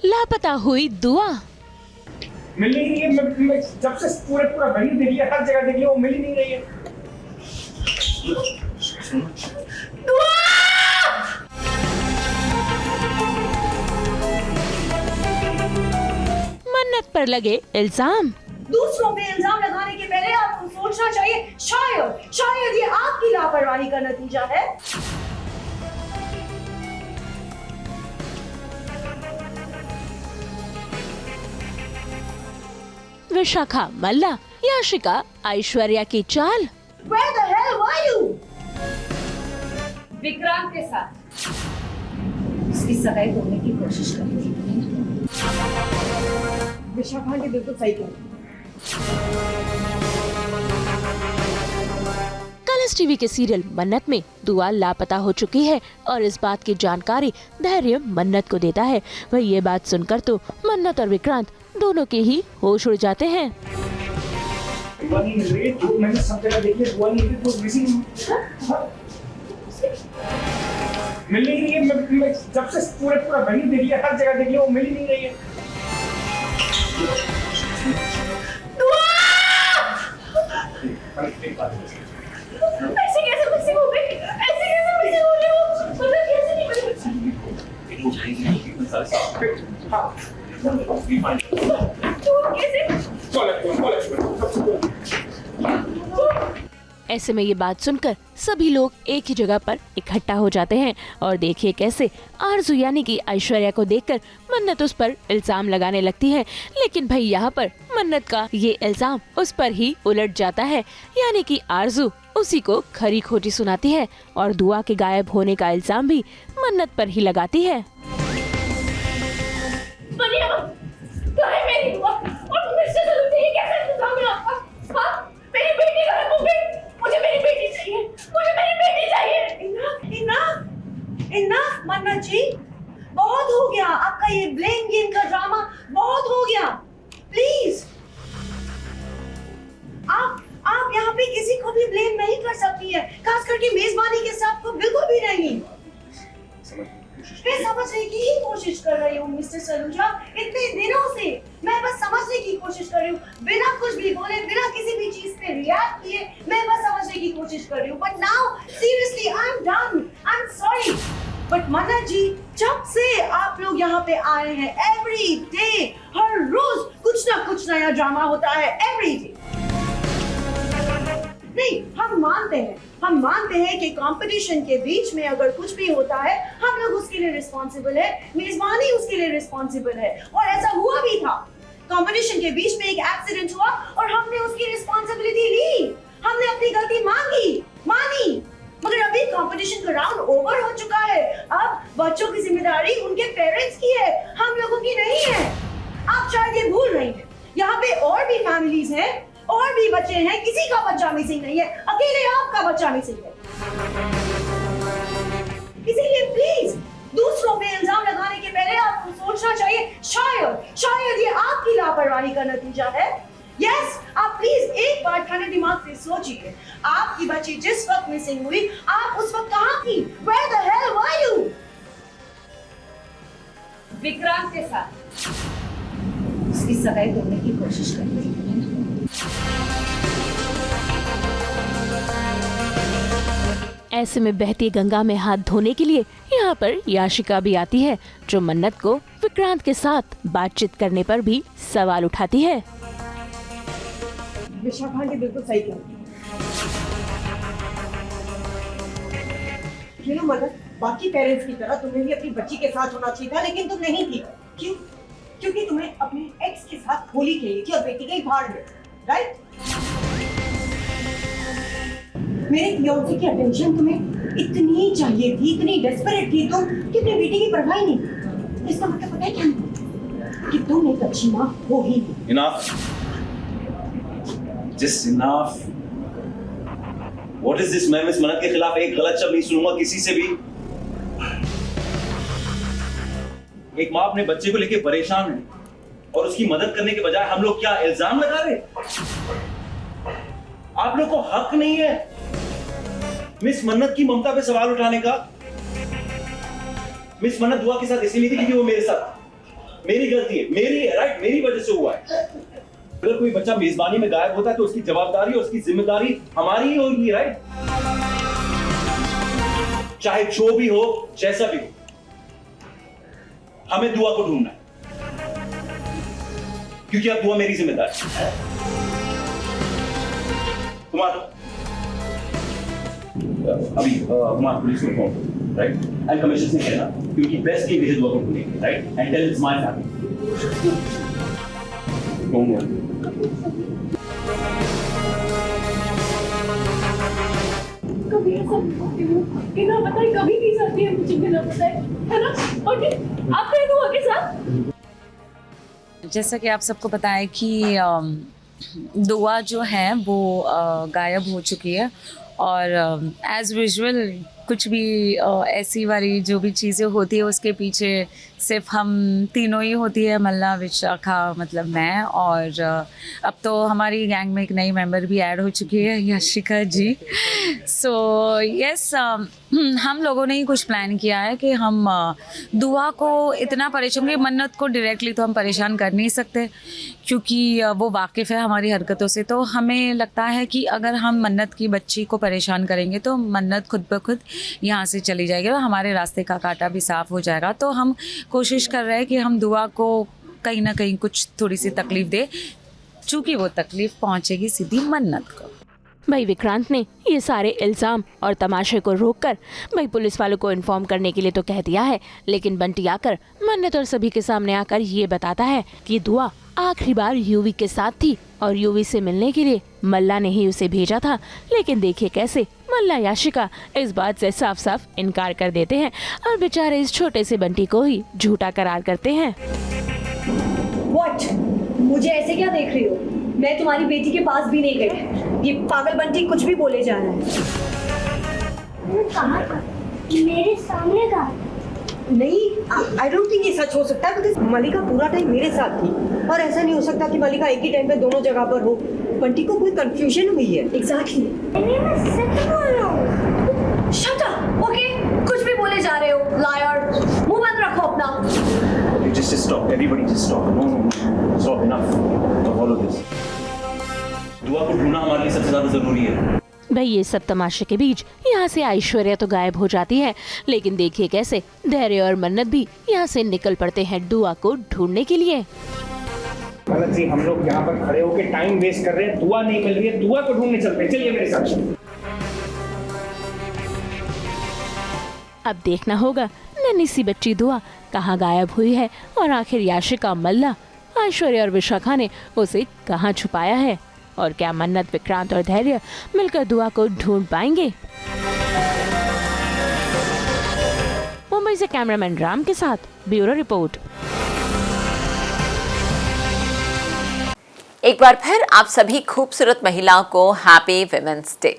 लापता हुई दुआ। मिल नहीं रही है। मैं जब से पूरा गली देख लिया, हर जगह देख लिया, वो मिल ही नहीं रही है। दुआ! मन्नत पर लगे इल्जाम। दूसरों पे इल्जाम लगाने के पहले आपको सोचना चाहिए, शायद ये आपकी लापरवाही का नतीजा है। विशाखा मल्ला, याशिका ऐश्वर्या की चाल। Where the hell were you? Vikrant के साथ उसकी सगाई तोड़ने की कोशिश कर रही थी। विशाखा ने बिल्कुल सही कहा। कलर्स टीवी के सीरियल मन्नत में दुआ लापता हो चुकी है और इस बात की जानकारी धैर्य मन्नत को देता है। वह ये बात सुनकर तो मन्नत और विक्रांत दोनों के ही होश उड़ जाते हैं। दुआ नहीं मिल रही है, जो मैंने सब जगह देखी है, दुआ नहीं मिल रही, तो मिसिंग मिल नहीं रही है। मैं जब से पूरा गली देख लिया, हर जगह देख लिया, वो मिल ही नहीं रही है। ऐसे कैसे मिसिंग हो गई? ऐसे कैसे मिसिंग हो गई वो? मतलब कैसे नहीं मिली? तो कैसे? ऐसे में ये बात सुनकर सभी लोग एक ही जगह पर इकट्ठा हो जाते हैं और देखिए कैसे आरजू यानी कि ऐश्वर्या को देखकर मन्नत उस पर इल्जाम लगाने लगती है। लेकिन भाई यहाँ पर मन्नत का ये इल्जाम उस पर ही उलट जाता है, यानी कि आरजू उसी को खरी खोटी सुनाती है और दुआ के गायब होने का इल्जाम भी मन्नत पर ही लगाती है। मेरी दुआ और मिस्टर सलून ये कैसा इंतजाम है आपका? हाँ? मेरी बेटी गायब हो गई। मुझे मेरी बेटी चाहिए। मुझे मेरी बेटी चाहिए। इनफ मन्नत जी, बहुत हो गया आपका ये ब्लेम गेम का ड्रामा, बहुत हो गया। प्लीज आप यहाँ पे किसी को भी ब्लेम नहीं कर सकती है, खास करके मेजबानी के साथ को बिल्कुल भी नहीं। मैं समझने की ही कोशिश कर रही हूँ मिस्टर सलूजा, इतने दिनों से मैं बस समझने की कोशिश कर रही हूँ, बिना कुछ भी बोले, बिना किसी भी चीज पे रिएक्ट किए मैं बस समझने की कोशिश कर रही हूँ। But now seriously I am done, I am sorry. But मन्नत जी, जब से आप लोग यहाँ पे आए हैं, एवरी डे, हर रोज कुछ ना कुछ नया ड्रामा होता है, एवरी डे। नहीं, हम मानते हैं कि कंपटीशन के बीच में अगर कुछ भी होता है हम लोग उसके लिए रिस्पॉन्सिबल है, मेजबानी उसके लिए रिस्पॉन्सिबल है, और ऐसा हुआ भी था। कंपटीशन के बीच में एक एक्सीडेंट हुआ और हमने उसकी रिस्पॉन्सिबिलिटी ली, हमने अपनी गलती मानी। मगर अभी कंपटीशन का राउंड ओवर हो चुका है, अब बच्चों की जिम्मेदारी उनके पेरेंट्स की है, हम लोगों की नहीं है। आप शायद ये भूल रही हैं, यहाँ पे और भी फैमिलीज हैं, और भी बच्चे हैं, किसी का बच्चा मिसिंग नहीं है, अकेले आपका बच्चा मिसिंग है। इसीलिए प्लीज दूसरों पे इल्जाम लगाने के पहले आपको सोचना चाहिए, शायद ये आपकी लापरवाही का नतीजा है। यस, आप प्लीज एक बार ठंडे दिमाग से सोचिए, आपकी बच्ची जिस वक्त मिसिंग हुई, आप उस वक्त कहाँ थी? Where the hell were you? Vikrant के साथ उसकी सगाई तोड़ने की कोशिश कर रही थी। ऐसे में बहती गंगा में हाथ धोने के लिए यहाँ पर याशिका भी आती है, जो मन्नत को विक्रांत के साथ बातचीत करने पर भी सवाल उठाती है। विशाखा ने बिल्कुल सही कहा। मन्नत, बाकी पेरेंट्स की तरह तुम्हें भी अपनी बच्ची के साथ होना चाहिए था, लेकिन तुम नहीं थी। क्यों? क्योंकि तुम्हें अपने एक्स के साथ होली खेली थी और बेटी गई बाहर में, राइट? मेरे फियांसे की अटेंशन तुम्हें इतनी चाहिए थी, इतनी डेस्परेट थी तुम, कि अपनी बेटी की परवाह ही नहीं। इसका मतलब पता है क्या? कि तुम एक अच्छी माँ हो ही नहीं। Enough. Just enough. What is this? मैं मिस मन्नत के खिलाफ एक गलत शब्द नहीं सुनूंगा किसी से भी। एक माँ अपने बच्चे को लेके परेशान है और उसकी मदद करने के बजाय हम लोग क्या इल्जाम लगा रहे? आप लोग को हक नहीं है। मिस मन्नत की ममता पे सवाल उठाने का? मिस मन्नत दुआ के साथ इसलिए थी क्योंकि वो मेरे साथ, मेरी गलती है, मेरी है, राइट, मेरी वजह से हुआ है। अगर कोई बच्चा मेजबानी में गायब होता है तो उसकी जवाबदारी और उसकी जिम्मेदारी हमारी ही होगी, राइट? चाहे जो भी हो, जैसा भी हो, हमें दुआ को ढूंढना है, क्योंकि अब दुआ मेरी जिम्मेदारी है। कुमार, अभी कुमार पुलिस को फोन, राइट, एंड कमिश्नर से कहना क्योंकि बेस्ट की विजय दुआ को ढूंढेंगे, right, and tell it's my family. कभी ऐसा बिना बताए कभी नहीं जाती है, मुझे बिना बताए, है ना? और फिर आप कह दुआ के साथ। जैसा कि आप सबको पता है कि दुआ जो है वो गायब हो चुकी है और एज़ यूजुअल कुछ भी ऐसी वाली जो भी चीज़ें होती है उसके पीछे सिर्फ हम तीनों ही होती है, मल्ला, विशाखा मतलब मैं, और अब तो हमारी गैंग में एक नई मेंबर भी ऐड हो चुकी है, यशिका जी। सो यस, हम लोगों ने ही कुछ प्लान किया है कि हम दुआ को इतना परेशान, कि मन्नत को डायरेक्टली तो हम परेशान कर नहीं सकते क्योंकि वो वाकिफ़ है हमारी हरकतों से, तो हमें लगता है कि अगर हम मन्नत की बच्ची को परेशान करेंगे तो मन्नत खुद ब खुद यहाँ से चली जाएगी और हमारे रास्ते का कांटा भी साफ़ हो जाएगा। तो हम कोशिश कर रहे हैं कि हम दुआ को कहीं ना कहीं कुछ थोड़ी सी तकलीफ़ दे, चूँकि वो तकलीफ़ पहुँचेगी सीधी मन्नत को। भाई विक्रांत ने ये सारे इल्जाम और तमाशे को रोककर भाई पुलिस वालों को इन्फॉर्म करने के लिए तो कह दिया है, लेकिन बंटी आकर मन्नत और सभी के सामने आकर ये बताता है कि दुआ आखिरी बार यूवी के साथ थी और यूवी से मिलने के लिए मल्ला ने ही उसे भेजा था। लेकिन देखिए कैसे मल्ला याशिका इस बात से साफ साफ इनकार कर देते हैं और बेचारे इस छोटे से बंटी को ही झूठा करार करते हैं। What? मुझे ऐसे क्या देख रही हो? मैं तुम्हारी बेटी के पास भी नहीं गई। ये पागल बंटी कुछ भी बोले जा रहा है। कहा था मेरे सामने का नहीं, आई डोंट थिंक ये सच हो सकता है, बिकॉज मलिका पूरा टाइम मेरे साथ थी और ऐसा नहीं हो सकता कि मलिका एक ही टाइम पे दोनों जगह पर हो। बंटी को कोई कंफ्यूजन हुई है। एग्जैक्टली। मैं सच बोल रहा हूँ। Shut up, okay? कुछ भी बोले जा रहे हो, लायर। मुंह बंद रखो अपना। Just stop, everybody just stop. No, stop, enough of all of this. दुआ को ढूंढना हमारे लिए सबसे ज्यादा जरूरी है। भाई ये सब तमाशे के बीच यहाँ से ऐश्वर्या तो गायब हो जाती है, लेकिन देखिए कैसे धैर्य और मन्नत भी यहाँ से निकल पड़ते हैं दुआ को ढूंढने के लिए। मन्नत जी, हम लोग यहाँ पर खड़े होकर टाइम वेस्ट कर रहे हैं, दुआ नहीं मिल रही है, दुआ को ढूंढने चलते हैं, चलिए मेरे साथ। अब देखना होगा नन्ही सी बच्ची दुआ कहाँ गायब हुई है और आखिर याशिका, मल्ला, ऐश्वर्या और विशाखा ने उसे कहाँ छुपाया है, और क्या मन्नत, विक्रांत और धैर्य मिलकर दुआ को ढूंढ पाएंगे। मुंबई से कैमरामैन राम के साथ ब्यूरो रिपोर्ट। एक बार फिर आप सभी खूबसूरत महिलाओं को हैप्पी वुमेन्स डे।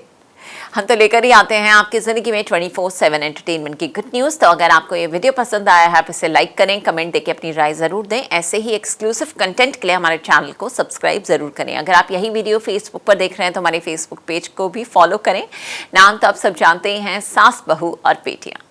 हम तो लेकर ही आते हैं आपकी ज़िंदगी में 24/7 एंटरटेनमेंट की गुड न्यूज़। तो अगर आपको ये वीडियो पसंद आया है तो इसे लाइक करें, कमेंट देके अपनी राय ज़रूर दें। ऐसे ही एक्सक्लूसिव कंटेंट के लिए हमारे चैनल को सब्सक्राइब ज़रूर करें। अगर आप यही वीडियो फेसबुक पर देख रहे हैं तो हमारे फेसबुक पेज को भी फॉलो करें। नाम तो आप सब जानते ही हैं, सास, बहू और बेटियाँ।